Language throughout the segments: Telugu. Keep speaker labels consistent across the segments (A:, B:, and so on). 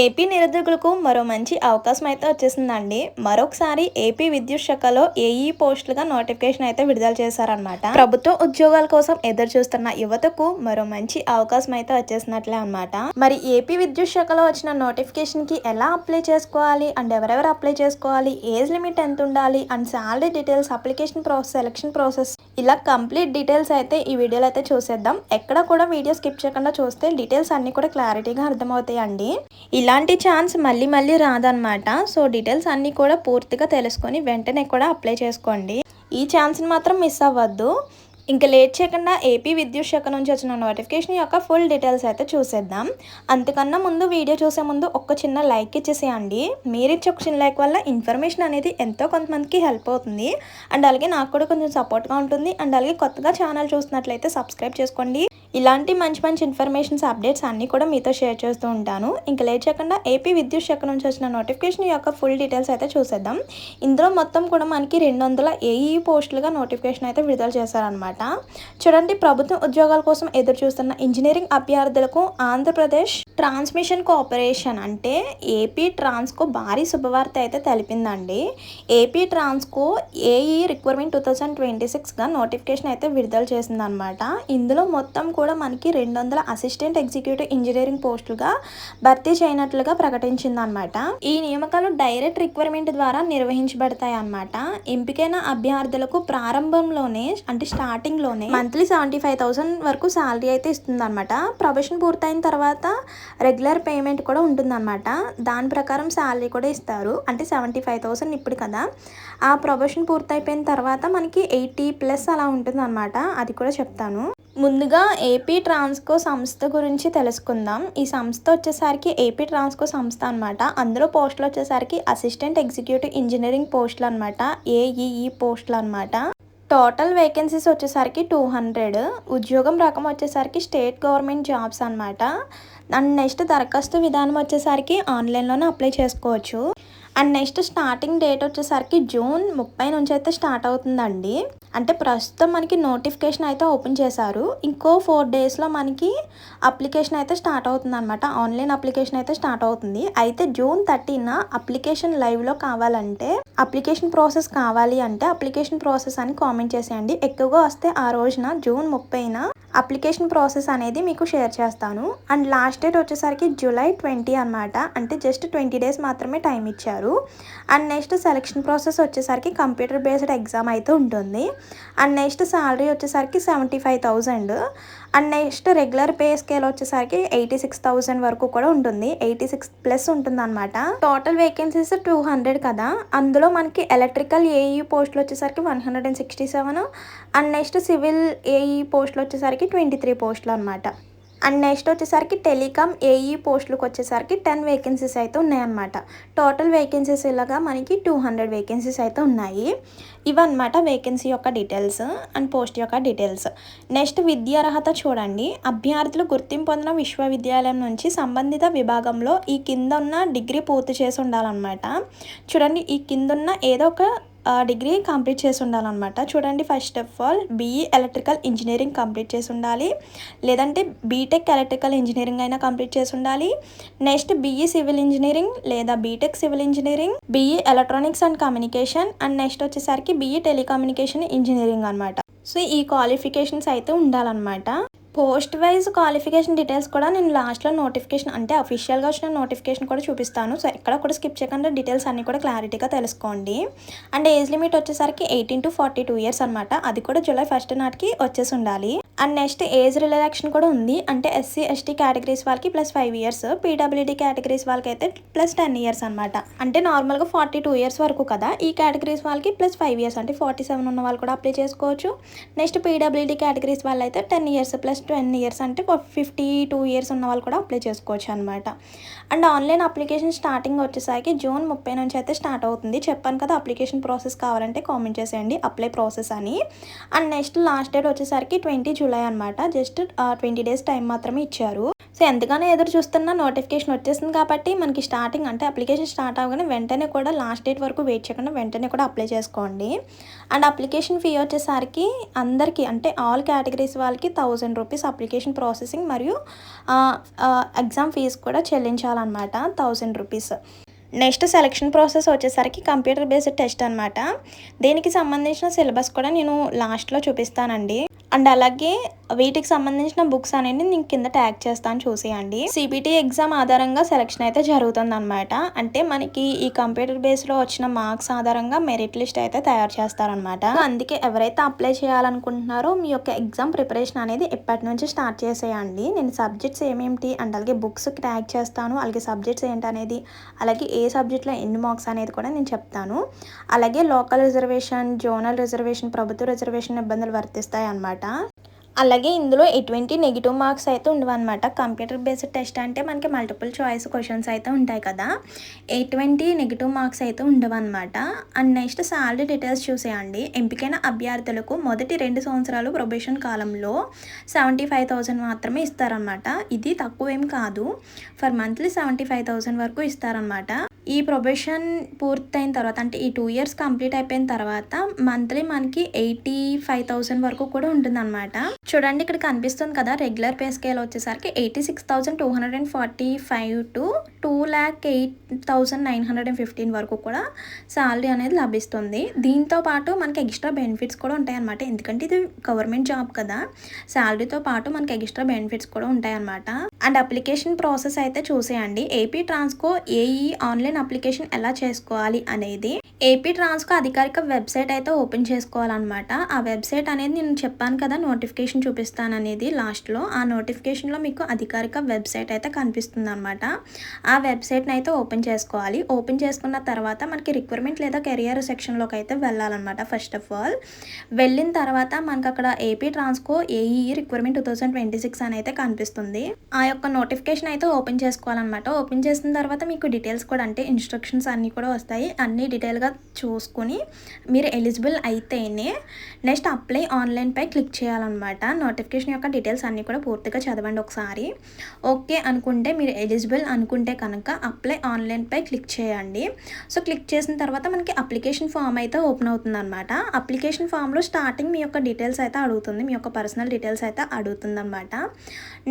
A: ఏపీ నిరుద్యోగులకు మరో మంచి అవకాశం అయితే వచ్చేసిందండి. మరొకసారి ఏపీ విద్యుత్ శాఖలో ఏఈ పోస్టులుగా నోటిఫికేషన్ అయితే విడుదల చేశారనమాట. ప్రభుత్వ ఉద్యోగాల కోసం ఎదురు చూస్తున్న యువతకు మరో మంచి అవకాశం అయితే వచ్చేసినట్లే అనమాట. మరి ఏపీ విద్యుత్ శాఖలో వచ్చిన నోటిఫికేషన్ కి ఎలా అప్లై చేసుకోవాలి అండ్ ఎవరెవరు అప్లై చేసుకోవాలి, ఏజ్ లిమిట్ ఎంత ఉండాలి and salary details, application process, selection process, ఇలా కంప్లీట్ డీటెయిల్స్ అయితే ఈ వీడియోలో అయితే చూసేద్దాం. ఎక్కడ కూడా వీడియో స్కిప్ చేయకుండా చూస్తే డీటెయిల్స్ అన్ని కూడా క్లారిటీగా అర్థమవుతాయండి. ఇలాంటి ఛాన్స్ మళ్ళీ మళ్ళీ రాదనమాట. సో డీటెయిల్స్ అన్నీ కూడా పూర్తిగా తెలుసుకొని వెంటనే కూడా అప్లై చేసుకోండి. ఈ ఛాన్స్ని మాత్రం మిస్ అవ్వద్దు. ఇంకా లేట్ చేయకుండా ఏపీ విద్యుత్ శాఖ నుంచి వచ్చిన నోటిఫికేషన్ యొక్క ఫుల్ డీటెయిల్స్ అయితే చూసేద్దాం. అంతకన్నా ముందు వీడియో చూసే ముందు ఒక చిన్న లైక్ ఇచ్చేసేయండి. మీరు ఇచ్చే ఒక చిన్న లైక్ వల్ల ఇన్ఫర్మేషన్ అనేది ఎంతో కొంతమందికి హెల్ప్ అవుతుంది అండ్ అలాగే నాకు కూడా కొంచెం సపోర్ట్గా ఉంటుంది. అండ్ అలాగే కొత్తగా ఛానల్ చూస్తున్నట్లయితే సబ్స్క్రైబ్ చేసుకోండి. ఇలాంటి మంచి మంచి ఇన్ఫర్మేషన్స్, అప్డేట్స్ అన్నీ కూడా మీతో షేర్ చేస్తూ ఉంటాను. ఇంకా లేట్ చేయకుండా ఏపీ విద్యుత్ శాఖ నుంచి వచ్చిన నోటిఫికేషన్ యొక్క ఫుల్ డీటెయిల్స్ అయితే చూసేద్దాం. ఇందులో మొత్తం కూడా మనకి 200 ఏఈ పోస్టులుగా నోటిఫికేషన్ అయితే విడుదల చేశారనమాట. చూడండి, ప్రభుత్వ ఉద్యోగాల కోసం ఎదురు చూస్తున్న ఇంజనీరింగ్ అభ్యర్థులకు ఆంధ్రప్రదేశ్ ట్రాన్స్మిషన్ కార్పొరేషన్ అంటే ఏపీ ట్రాన్స్కో భారీ శుభవార్త అయితే తెలిపిందండి. ఏపీ ట్రాన్స్కో ఏఈ రిక్వైర్మెంట్ 2026గా నోటిఫికేషన్ అయితే విడుదల చేసిందనమాట. ఇందులో మొత్తం కూడా మనకి 200 అసిస్టెంట్ ఎగ్జిక్యూటివ్ ఇంజనీరింగ్ పోస్టులుగా భర్తీ చేయనట్లుగా ప్రకటించిందనమాట. ఈ నియామకాలు డైరెక్ట్ రిక్వైర్మెంట్ ద్వారా నిర్వహించబడతాయి అన్నమాట. ఎంపికైన అభ్యర్థులకు ప్రారంభంలోనే అంటే స్టార్టింగ్లోనే మంత్లీ 75,000 వరకు శాలరీ అయితే ఇస్తుందన్నమాట. ప్రొబేషన్ పూర్తయిన తర్వాత రెగ్యులర్ పేమెంట్ కూడా ఉంటుందన్నమాట. దాని ప్రకారం శాలరీ కూడా ఇస్తారు. అంటే 75,000 ఇప్పుడు కదా, ఆ ప్రొబేషన్ పూర్తయిపోయిన తర్వాత మనకి 80+ అలా ఉంటుందన్నమాట. అది కూడా చెప్తాను. ముందుగా ఏపీ ట్రాన్స్కో సంస్థ గురించి తెలుసుకుందాం. ఈ సంస్థ వచ్చేసరికి ఏపీ ట్రాన్స్కో సంస్థ అనమాట. అందులో పోస్టులు వచ్చేసరికి అసిస్టెంట్ ఎగ్జిక్యూటివ్ ఇంజనీరింగ్ పోస్టులు అనమాట, ఏఈఈ పోస్టులు అనమాట. టోటల్ వేకెన్సీస్ వచ్చేసరికి 200. ఉద్యోగం రకం వచ్చేసరికి స్టేట్ గవర్నమెంట్ జాబ్స్ అనమాట. అండ్ నెక్స్ట్ దరఖాస్తు విధానం వచ్చేసరికి ఆన్లైన్లోనే అప్లై చేసుకోవచ్చు. అండ్ నెక్స్ట్ స్టార్టింగ్ డేట్ వచ్చేసరికి జూన్ 30 నుంచి అయితే స్టార్ట్ అవుతుందండి. అంటే ప్రస్తుతం మనకి నోటిఫికేషన్ అయితే ఓపెన్ చేశారు. ఇంకో 4 డేస్లో మనకి అప్లికేషన్ అయితే స్టార్ట్ అవుతుంది అనమాట. ఆన్లైన్ అప్లికేషన్ అయితే స్టార్ట్ అవుతుంది. అయితే జూన్ 30న అప్లికేషన్ లైవ్లో కావాలంటే, అప్లికేషన్ ప్రాసెస్ కావాలి అంటే అప్లికేషన్ ప్రాసెస్ అని కామెంట్ చేసేయండి. ఎక్కువగా వస్తే ఆ రోజున జూన్ 30న అప్లికేషన్ ప్రాసెస్ అనేది మీకు షేర్ చేస్తాను. అండ్ లాస్ట్ డేట్ వచ్చేసరికి జూలై 20 అనమాట. అంటే జస్ట్ 20 డేస్ మాత్రమే టైం ఇచ్చారు. అండ్ నెక్స్ట్ సెలక్షన్ ప్రాసెస్ వచ్చేసరికి కంప్యూటర్ బేస్డ్ ఎగ్జామ్ అయితే ఉంటుంది. అండ్ నెక్స్ట్ శాలరీ వచ్చేసరికి 75,000. And next regular pay scale వచ్చేసరికి 86,000 వరకు కూడా ఉంటుంది. 86+ ఉంటుంది అనమాట. టోటల్ వేకెన్సీస్ 200 కదా, అందులో మనకి ఎలక్ట్రికల్ ఏఈ పోస్టులు వచ్చేసరికి 167. అండ్ నెక్స్ట్ సివిల్ ఏఈ పోస్టులు వచ్చేసరికి 23 పోస్టులు అనమాట. అండ్ నెక్స్ట్ వచ్చేసరికి టెలికామ్ ఏఈ పోస్టులకు వచ్చేసరికి 10 వేకెన్సీస్ అయితే ఉన్నాయన్నమాట. టోటల్ వేకెన్సీస్ ఇలాగా మనకి 200 వేకెన్సీస్ అయితే ఉన్నాయి. ఇవన్నమాట వేకెన్సీ యొక్క డీటెయిల్స్ అండ్ పోస్ట్ యొక్క డీటెయిల్స్. నెక్స్ట్ విద్యార్హత చూడండి. అభ్యర్థులు గుర్తింపు పొందిన విశ్వవిద్యాలయం నుంచి సంబంధిత విభాగంలో ఈ కింద ఉన్న డిగ్రీ పూర్తి చేసి ఉండాలన్నమాట. చూడండి, ఈ కింద ఉన్న ఏదో ఒక డిగ్రీ కంప్లీట్ చేసి ఉండాలన్నమాట. చూడండి, first of all BE electrical engineering complete చేసి ఉండాలి, లేదంటే బీటెక్ ఎలక్ట్రికల్ ఇంజనీరింగ్ అయినా కంప్లీట్ చేసి ఉండాలి. నెక్స్ట్ బీఈ సివిల్ ఇంజనీరింగ్ లేదా BTech civil engineering, BE electronics and communication, and next వచ్చేసరికి బీఈ టెలికమ్యూనికేషన్ ఇంజనీరింగ్ అనమాట. సో ఈ క్వాలిఫికేషన్స్ అయితే ఉండాలన్నమాట. పోస్ట్ వైజ్ క్వాలిఫికేషన్ డీటెయిల్స్ కూడా నేను లాస్ట్లో నోటిఫికేషన్ అంటే అఫీషియల్గా వచ్చిన నోటిఫికేషన్ కూడా చూపిస్తాను. సో ఎక్కడ కూడా స్కిప్ చేయకుండా డీటెయిల్స్ అన్నీ కూడా క్లారిటీగా తెలుసుకోండి. అండ్ ఏజ్ లిమిట్ వచ్చేసరికి 18 to 42 years అనమాట. అది కూడా జూలై 1 నాటికి వచ్చేసి ఉండాలి. అండ్ నెక్స్ట్ ఏజ్ రిలాక్సేషన్ కూడా ఉంది. అంటే ఎస్సీ ఎస్టీ కేటగిరీస్ వాళ్ళకి +5 years, పీడబ్ల్యూడీ కేటగిరీస్ వాళ్ళకి అయితే +10 years అనమాట. అంటే నార్మల్గా 42 years వరకు కదా, ఈ కేటగిరీస్ వాళ్ళకి +5 years అంటే 47 ఉన్న వాళ్ళు కూడా అప్లై చేసుకోవచ్చు. నెక్స్ట్ పీడబ్ల్యూడీ కేటగిరీస్ వాళ్ళు అయితే 10 years + 10 years అంటే 52 years ఉన్న వాళ్ళు కూడా అప్లై చేసుకోవచ్చు అనమాట. అండ్ ఆన్లైన్ అప్లికేషన్ స్టార్టింగ్ వచ్చేసరికి జూన్ 30 నుంచి అయితే స్టార్ట్ అవుతుంది. చెప్పాను కదా, అప్లికేషన్ ప్రాసెస్ కావాలంటే కామెంట్ చేసేయండి అప్లై ప్రాసెస్ అని. అండ్ నెక్స్ట్ లాస్ట్ డేట్ వచ్చేసరికి 20 జూలై అనమాట. జస్ట్ 20 days టైం మాత్రమే ఇచ్చారు. సో ఎంతగానో ఎదురు చూస్తున్న నోటిఫికేషన్ వచ్చేసింది కాబట్టి మనకి స్టార్టింగ్ అంటే అప్లికేషన్ స్టార్ట్ అవ్వగానే వెంటనే కూడా లాస్ట్ డేట్ వరకు వెయిట్ చేయకుండా వెంటనే కూడా అప్లై చేసుకోండి. అండ్ అప్లికేషన్ ఫీ వచ్చేసరికి అందరికీ అంటే ఆల్ కేటగిరీస్ వాళ్ళకి 1000 రూపీస్ అప్లికేషన్ ప్రాసెసింగ్ మరియు ఎగ్జామ్ ఫీజు కూడా చెల్లించాలన్నమాట 1000 రూపీస్. నెక్స్ట్ సెలక్షన్ ప్రాసెస్ వచ్చేసరికి కంప్యూటర్ బేస్డ్ టెస్ట్ అనమాట. దీనికి సంబంధించిన సిలబస్ కూడా నేను లాస్ట్లో చూపిస్తానండి. అండ్ అలాగే వీటికి సంబంధించిన బుక్స్ అనేది నేను కింద ట్యాగ్ చేస్తాను చూసేయండి. సిబిటి ఎగ్జామ్ ఆధారంగా సెలక్షన్ అయితే జరుగుతుంది అనమాట. అంటే మనకి ఈ కంప్యూటర్ బేస్లో వచ్చిన మార్క్స్ ఆధారంగా మెరిట్ లిస్ట్ అయితే తయారు చేస్తారనమాట. అందుకే ఎవరైతే అప్లై చేయాలనుకుంటున్నారో మీ యొక్క ఎగ్జామ్ ప్రిపరేషన్ అనేది ఎప్పటి నుంచి స్టార్ట్ చేసేయండి. నేను సబ్జెక్ట్స్ ఏమేమిటి అండ్ అలాగే బుక్స్ ట్యాగ్ చేస్తాను, అలాగే సబ్జెక్ట్స్ ఏంటనేది, అలాగే ఏ సబ్జెక్ట్లో ఎన్ని మార్క్స్ అనేది కూడా నేను చెప్తాను. అలాగే లోకల్ రిజర్వేషన్, జోనల్ రిజర్వేషన్, ప్రభుత్వ రిజర్వేషన్ ఇబ్బందులు వర్తిస్తాయి అన్నమాట. అలాగే ఇందులో ఎటువంటి నెగిటివ్ మార్క్స్ అయితే ఉండవన్నమాట. కంప్యూటర్ బేస్డ్ టెస్ట్ అంటే మనకి మల్టిపుల్ చాయిస్ క్వశ్చన్స్ అయితే ఉంటాయి కదా, ఎటువంటి నెగిటివ్ మార్క్స్ అయితే ఉండవన్నమాట. అండ్ నెక్స్ట్ సాలరీ డీటెయిల్స్ చూసేయండి. ఎంపికైన అభ్యర్థులకు మొదటి 2 సంవత్సరాలు ప్రొబేషన్ కాలంలో 75,000 మాత్రమే ఇస్తారనమాట. ఇది తక్కువ ఏం కాదు, ఫర్ మంత్లీ 75,000 వరకు ఇస్తారనమాట. ఈ ప్రొబేషన్ పూర్తయిన తర్వాత అంటే ఈ 2 ఇయర్స్ కంప్లీట్ అయిపోయిన తర్వాత మంత్లీ మనకి 85,000 వరకు కూడా ఉంటుందన్నమాట. చూడండి ఇక్కడ కనిపిస్తుంది కదా, రెగ్యులర్ పే స్కేల్ వచ్చేసరికి 86,245 టు 2,08,915 వరకు కూడా శాలరీ అనేది లభిస్తుంది. దీంతో పాటు మనకి ఎక్స్ట్రా బెనిఫిట్స్ కూడా ఉంటాయి అన్నమాట. ఎందుకంటే ఇది గవర్నమెంట్ జాబ్ కదా, శాలరీతో పాటు మనకి ఎక్స్ట్రా బెనిఫిట్స్ కూడా ఉంటాయి అన్నమాట. అండ్ అప్లికేషన్ ప్రాసెస్ అయితే చూసేయండి. AP Transco AE online application ఎలా చేసుకోవాలి అనేది ఏపీ ట్రాన్స్కో అధికారిక వెబ్సైట్ అయితే ఓపెన్ చేసుకోవాలన్నమాట. ఆ వెబ్సైట్ అనేది నేను చెప్పాను కదా, నోటిఫికేషన్ చూపిస్తాను అనేది లాస్ట్లో. ఆ నోటిఫికేషన్లో మీకు అధికారిక వెబ్సైట్ అయితే కనిపిస్తుంది అనమాట. ఆ వెబ్సైట్ని అయితే ఓపెన్ చేసుకోవాలి. ఓపెన్ చేసుకున్న తర్వాత మనకి రిక్వైర్మెంట్ లేదా కెరియర్ సెక్షన్లోకి అయితే వెళ్ళాలన్నమాట. ఫస్ట్ ఆఫ్ ఆల్ వెళ్ళిన తర్వాత మనకు అక్కడ ఏపీ ట్రాన్స్కో ఏఈ రిక్వైర్మెంట్ 2026 అని అయితే కనిపిస్తుంది. ఆ యొక్క నోటిఫికేషన్ అయితే ఓపెన్ చేసుకోవాలన్నమాట. ఓపెన్ చేసిన తర్వాత మీకు డీటెయిల్స్ కూడా అంటే ఇన్స్ట్రక్షన్స్ అన్నీ కూడా వస్తాయి. అన్నీ డీటెయిల్గా చూసుకుని మీరు ఎలిజిబుల్ అయితేనే నెక్స్ట్ అప్లై ఆన్లైన్పై క్లిక్ చేయాలన్నమాట. నోటిఫికేషన్ యొక్క డీటెయిల్స్ అన్నీ కూడా పూర్తిగా చదవండి ఒకసారి. ఓకే అనుకుంటే మీరు ఎలిజిబుల్ అనుకుంటే కనుక అప్లై ఆన్లైన్పై క్లిక్ చేయండి. సో క్లిక్ చేసిన తర్వాత మనకి అప్లికేషన్ ఫామ్ అయితే ఓపెన్ అవుతుంది అనమాట. అప్లికేషన్ ఫామ్లో స్టార్టింగ్ మీ యొక్క డీటెయిల్స్ అయితే అడుగుతుంది, మీ యొక్క పర్సనల్ డీటెయిల్స్ అయితే అడుగుతుంది అనమాట.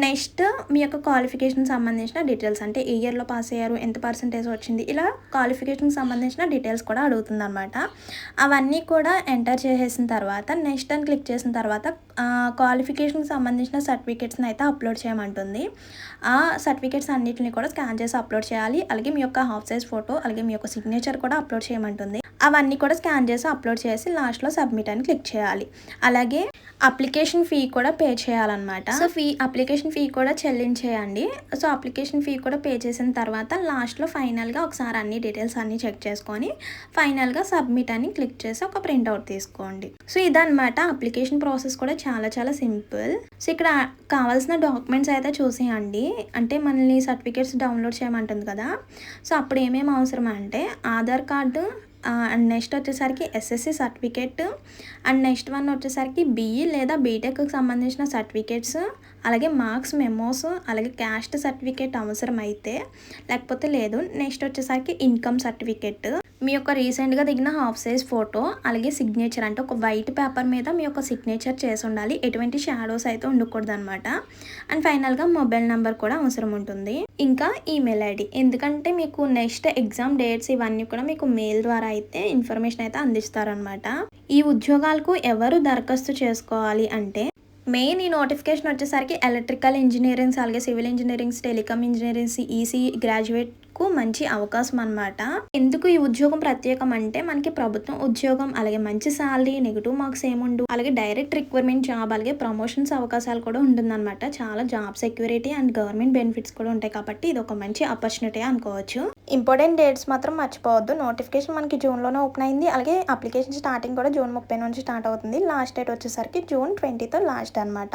A: నెక్స్ట్ మీ యొక్క క్వాలిఫికేషన్ సంబంధించిన డీటెయిల్స్ అంటే ఏ ఇయర్లో పాస్ అయ్యారు, ఎంత పర్సెంటేజ్ వచ్చింది, ఇలా క్వాలిఫికేషన్కి సంబంధించిన డీటెయిల్స్ కూడా అడుగుతుంది అనమాట. అవన్నీ కూడా ఎంటర్ చేసేసిన తర్వాత నెక్స్ట్ అని క్లిక్ చేసిన తర్వాత క్వాలిఫికేషన్కి సంబంధించిన సర్టిఫికేట్స్ని అయితే అప్లోడ్ చేయమంటుంది. ఆ సర్టిఫికేట్స్ అన్నిటిని కూడా స్కాన్ చేసి అప్లోడ్ చేయాలి. అలాగే మీ యొక్క హాఫ్ సైజ్ ఫోటో, అలాగే మీ యొక్క సిగ్నేచర్ కూడా అప్లోడ్ చేయమంటుంది. అవన్నీ కూడా స్కాన్ చేసి అప్లోడ్ చేసి లాస్ట్లో సబ్మిట్ అని క్లిక్ చేయాలి. అలాగే అప్లికేషన్ ఫీ కూడా పే చేయాలన్నమాట. సో అప్లికేషన్ ఫీ కూడా చెల్లించేయండి. సో అప్లికేషన్ ఫీ కూడా పే చేసిన తర్వాత లాస్ట్లో ఫైనల్గా ఒకసారి అన్ని డీటెయిల్స్ అన్నీ చెక్ చేసుకొని ఫైనల్గా సబ్మిట్ అని క్లిక్ చేసి ఒక ప్రింట్అవుట్ తీసుకోండి. సో ఇదన్నమాట అప్లికేషన్ ప్రాసెస్ కూడా చాలా చాలా సింపుల్. సో ఇక్కడ కావాల్సిన డాక్యుమెంట్స్ అయితే చూసేయండి. అంటే మనల్ని సర్టిఫికేట్స్ డౌన్లోడ్ చేయమంటుంది కదా, సో అప్పుడు ఏమేమి అవసరం అంటే ఆధార్ కార్డు, అండ్ నెక్స్ట్ వచ్చేసరికి SSC certificate, and next one వచ్చేసరికి బీఈ లేదా బీటెక్కి సంబంధించిన సర్టిఫికేట్స్, అలాగే మార్క్స్ మెమోస్, అలాగే క్యాస్ట్ సర్టిఫికేట్ అవసరం అయితే, లేకపోతే లేదు. నెక్స్ట్ వచ్చేసరికి ఇన్కమ్ సర్టిఫికేట్, మీ యొక్క రీసెంట్గా దిగిన హాఫ్ సైజ్ ఫోటో, అలాగే సిగ్నేచర్ అంటే ఒక వైట్ పేపర్ మీద మీ యొక్క సిగ్నేచర్ చేసి ఉండాలి, ఎటువంటి షాడోస్ అయితే ఉండకూడదు అనమాట. అండ్ ఫైనల్గా మొబైల్ నెంబర్ కూడా అవసరం ఉంటుంది, ఇంకా ఈమెయిల్ ఐడి. ఎందుకంటే మీకు నెక్స్ట్ ఎగ్జామ్ డేట్స్ ఇవన్నీ కూడా మీకు మెయిల్ ద్వారా అయితే ఇన్ఫర్మేషన్ అయితే అందిస్తారనమాట. ఈ ఉద్యోగాలకు ఎవరు దరఖాస్తు చేసుకోవాలి అంటే మెయిన్ ఈ నోటిఫికేషన్ వచ్చేసరికి ఎలక్ట్రికల్ ఇంజనీరింగ్స్, అలాగే civil engineerings, telecom engineerings, EC graduate మంచి అవకాశం అన్నమాట. ఎందుకు ఈ ఉద్యోగం ప్రత్యేకం అంటే మనకి ప్రభుత్వం ఉద్యోగం, అలాగే మంచి శాలరీ, నెగిటివ్ మార్క్స్ ఏముండు, అలాగే డైరెక్ట్ రిక్వైర్మెంట్ జాబ్, అలాగే ప్రమోషన్స్ అవకాశాలు కూడా ఉంటుందన్నమాట. చాలా job security and government benefits కూడా ఉంటాయి కాబట్టి ఇది ఒక మంచి ఆపర్చునిటీ అనుకోవచ్చు. ఇంపార్టెంట్ డేట్స్ మాత్రం మర్చిపోవద్దు. నోటిఫికేషన్ మనకి జూన్లోనే ఓపెన్ అయింది, అలాగే అప్లికేషన్ స్టార్టింగ్ కూడా జూన్ 30 నుంచి స్టార్ట్ అవుతుంది. లాస్ట్ డేట్ వచ్చేసరికి జూన్ 20తో లాస్ట్ అనమాట.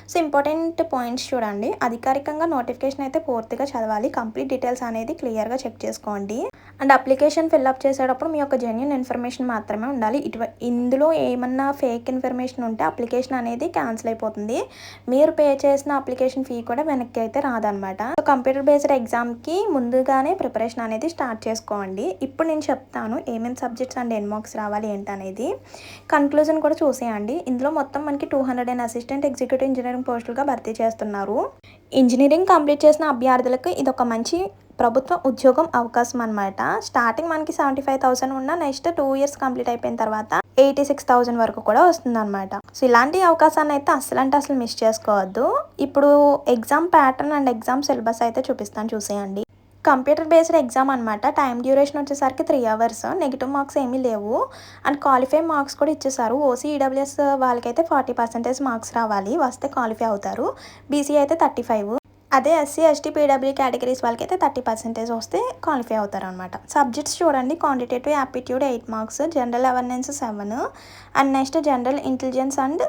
A: సో ఇంపార్టెంట్ పాయింట్స్ చూడండి. అధికారికంగా నోటిఫికేషన్ అయితే పూర్తిగా చదవాలి, కంప్లీట్ డీటెయిల్స్ అనేది క్లియర్గా చెక్ చేసుకోండి. అండ్ అప్లికేషన్ ఫిల్అప్ చేసేటప్పుడు మీ యొక్క జెన్యూన్ ఇన్ఫర్మేషన్ మాత్రమే ఉండాలి. ఇందులో ఏమన్నా ఫేక్ ఇన్ఫర్మేషన్ ఉంటే అప్లికేషన్ అనేది క్యాన్సిల్ అయిపోతుంది. మీరు పే చేసిన అప్లికేషన్ ఫీ కూడా వెనక్కి అయితే రాదనమాట. కంప్యూటర్ బేస్డ్ ఎగ్జామ్కి ముందుగానే ప్రిపరేషన్ అనేది స్టార్ట్ చేసుకోండి. ఇప్పుడు నేను చెప్తాను ఏమేమి సబ్జెక్ట్స్ అండ్ ఎన్ని మార్క్స్ రావాలి ఏంటనేది. కన్క్లూజన్ కూడా చూసేయండి. ఇందులో మొత్తం మనకి 200 అసిస్టెంట్ ఎగ్జిక్యూటివ్ ఇంజనీరింగ్ పోస్టులుగా భర్తీ చేస్తున్నారు. ఇంజనీరింగ్ కంప్లీట్ చేసిన అభ్యర్థులకు ఇది ఒక మంచి ప్రభుత్వ ఉద్యోగం అవకాశం అనమాట. స్టార్టింగ్ మనకి 75,000 ఉన్న నెక్స్ట్ 2 ఇయర్స్ కంప్లీట్ అయిపోయిన తర్వాత 86,000 వరకు కూడా వస్తుందన్నమాట. సో ఇలాంటి అవకాశాన్ని అయితే అసలు మిస్ చేసుకోవద్దు. ఇప్పుడు exam pattern and exam syllabus అయితే చూపిస్తాను, చూసేయండి. కంప్యూటర్ బేస్డ్ ఎగ్జామ్ అనమాట. టైం డ్యూరేషన్ వచ్చేసరికి 3 అవర్స్. నెగిటివ్ మార్క్స్ ఏమీ లేవు. అండ్ క్వాలిఫై మార్క్స్ కూడా ఇచ్చేసారు. ఓసీ ఈడబ్ల్యూఎస్ వాళ్ళకైతే 40% మార్క్స్ రావాలి, వస్తే క్వాలిఫై అవుతారు. బీసీ అయితే 35. అదే ఎస్సీ ఎస్టీ పీడబ్ల్యూ కేటగిరీస్ వాళ్ళకి అయితే 30% వస్తే క్వాలిఫై అవుతారు అనమాట. సబ్జెక్ట్స్ చూడండి, quantitative aptitude 8 marks, general awareness 7, and next general intelligence and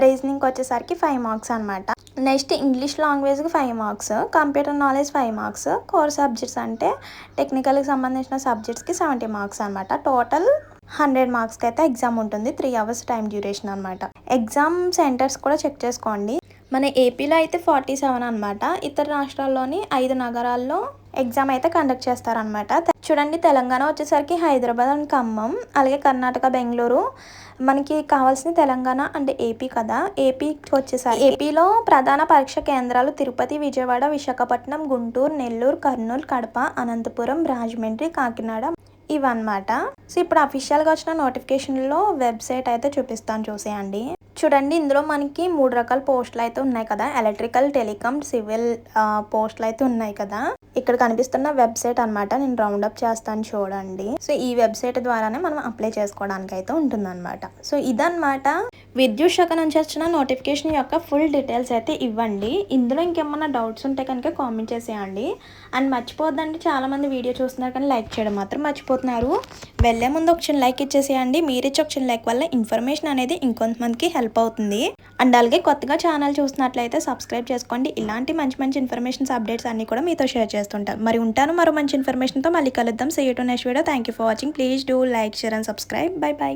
A: reasoning వచ్చేసరికి 5 మార్క్స్ అనమాట. నెక్స్ట్ ఇంగ్లీష్ లాంగ్వేజ్కి 5 marks, computer knowledge 5 marks, core subjects అంటే టెక్నికల్కి సంబంధించిన సబ్జెక్ట్స్కి 70 మార్క్స్ అనమాట. టోటల్ 100 మార్క్స్కి అయితే ఎగ్జామ్ ఉంటుంది. 3 అవర్స్ టైం డ్యూరేషన్ అనమాట. ఎగ్జామ్ సెంటర్స్ కూడా చెక్ చేసుకోండి. మన ఏపీలో అయితే 47 అనమాట. ఇతర రాష్ట్రాల్లోని 5 నగరాల్లో ఎగ్జామ్ అయితే కండక్ట్ చేస్తారనమాట. చూడండి, తెలంగాణ వచ్చేసరికి హైదరాబాద్ అండ్ ఖమ్మం, అలాగే కర్ణాటక బెంగళూరు. మనకి కావాల్సిన తెలంగాణ అండ్ ఏపీ కదా. ఏపీకి వచ్చేసరికి ఏపీలో ప్రధాన పరీక్ష కేంద్రాలు తిరుపతి, విజయవాడ, విశాఖపట్నం, గుంటూరు, నెల్లూరు, కర్నూలు, కడప, అనంతపురం, రాజమండ్రి, కాకినాడ ఇవన్నమాట. సో ఇప్పుడు అఫీషియల్గా వచ్చిన నోటిఫికేషన్లో వెబ్సైట్ అయితే చూపిస్తాను, చూసేయండి. చూడండి, ఇందులో మనకి 3 రకాల పోస్టులు అయితే ఉన్నాయి కదా. ఎలక్ట్రికల్, టెలికామ్, సివిల్ పోస్టులు అయితే ఉన్నాయి కదా. ఇక్కడ కనిపిస్తున్న వెబ్సైట్ అనమాట. నేను రౌండప్ చేస్తాను చూడండి. సో ఈ వెబ్సైట్ ద్వారానే మనం అప్లై చేసుకోవడానికి అయితే ఉంటుందన్నమాట. సో ఇదన్నమాట విద్యుత్ శాఖ నుంచి వచ్చిన నోటిఫికేషన్ యొక్క ఫుల్ డీటెయిల్స్ అయితే ఇవ్వండి. ఇందులో ఇంకేమన్నా డౌట్స్ ఉంటే కనుక కామెంట్ చేసేయండి. అండ్ మర్చిపోద్దండి, చాలామంది వీడియో చూస్తున్నారు కానీ లైక్ చేయడం మాత్రం మర్చిపోతున్నారు. వెళ్ళే ముందు ఒక చిన్న లైక్ ఇచ్చేసేయండి. మీరు ఇచ్చే ఒక చిన్న లైక్ వల్ల ఇన్ఫర్మేషన్ అనేది ఇంకొంతమందికి హెల్ప్ అవుతుంది. అండ్ అలాగే కొత్తగా ఛానల్ చూసినట్లయితే సబ్స్క్రైబ్ చేసుకోండి. ఇలాంటి మంచి ఇన్ఫర్మేషన్స్, అప్డేట్స్ అన్ని కూడా మీతో షేర్ చేస్తుంటాను. మరి ఉంటాను మరో మంచి ఇన్ఫర్మేషన్తో. మళ్ళీ కలుద్దాం. See you to next video. Thank you for watching. Please do like, share and subscribe. Bye by.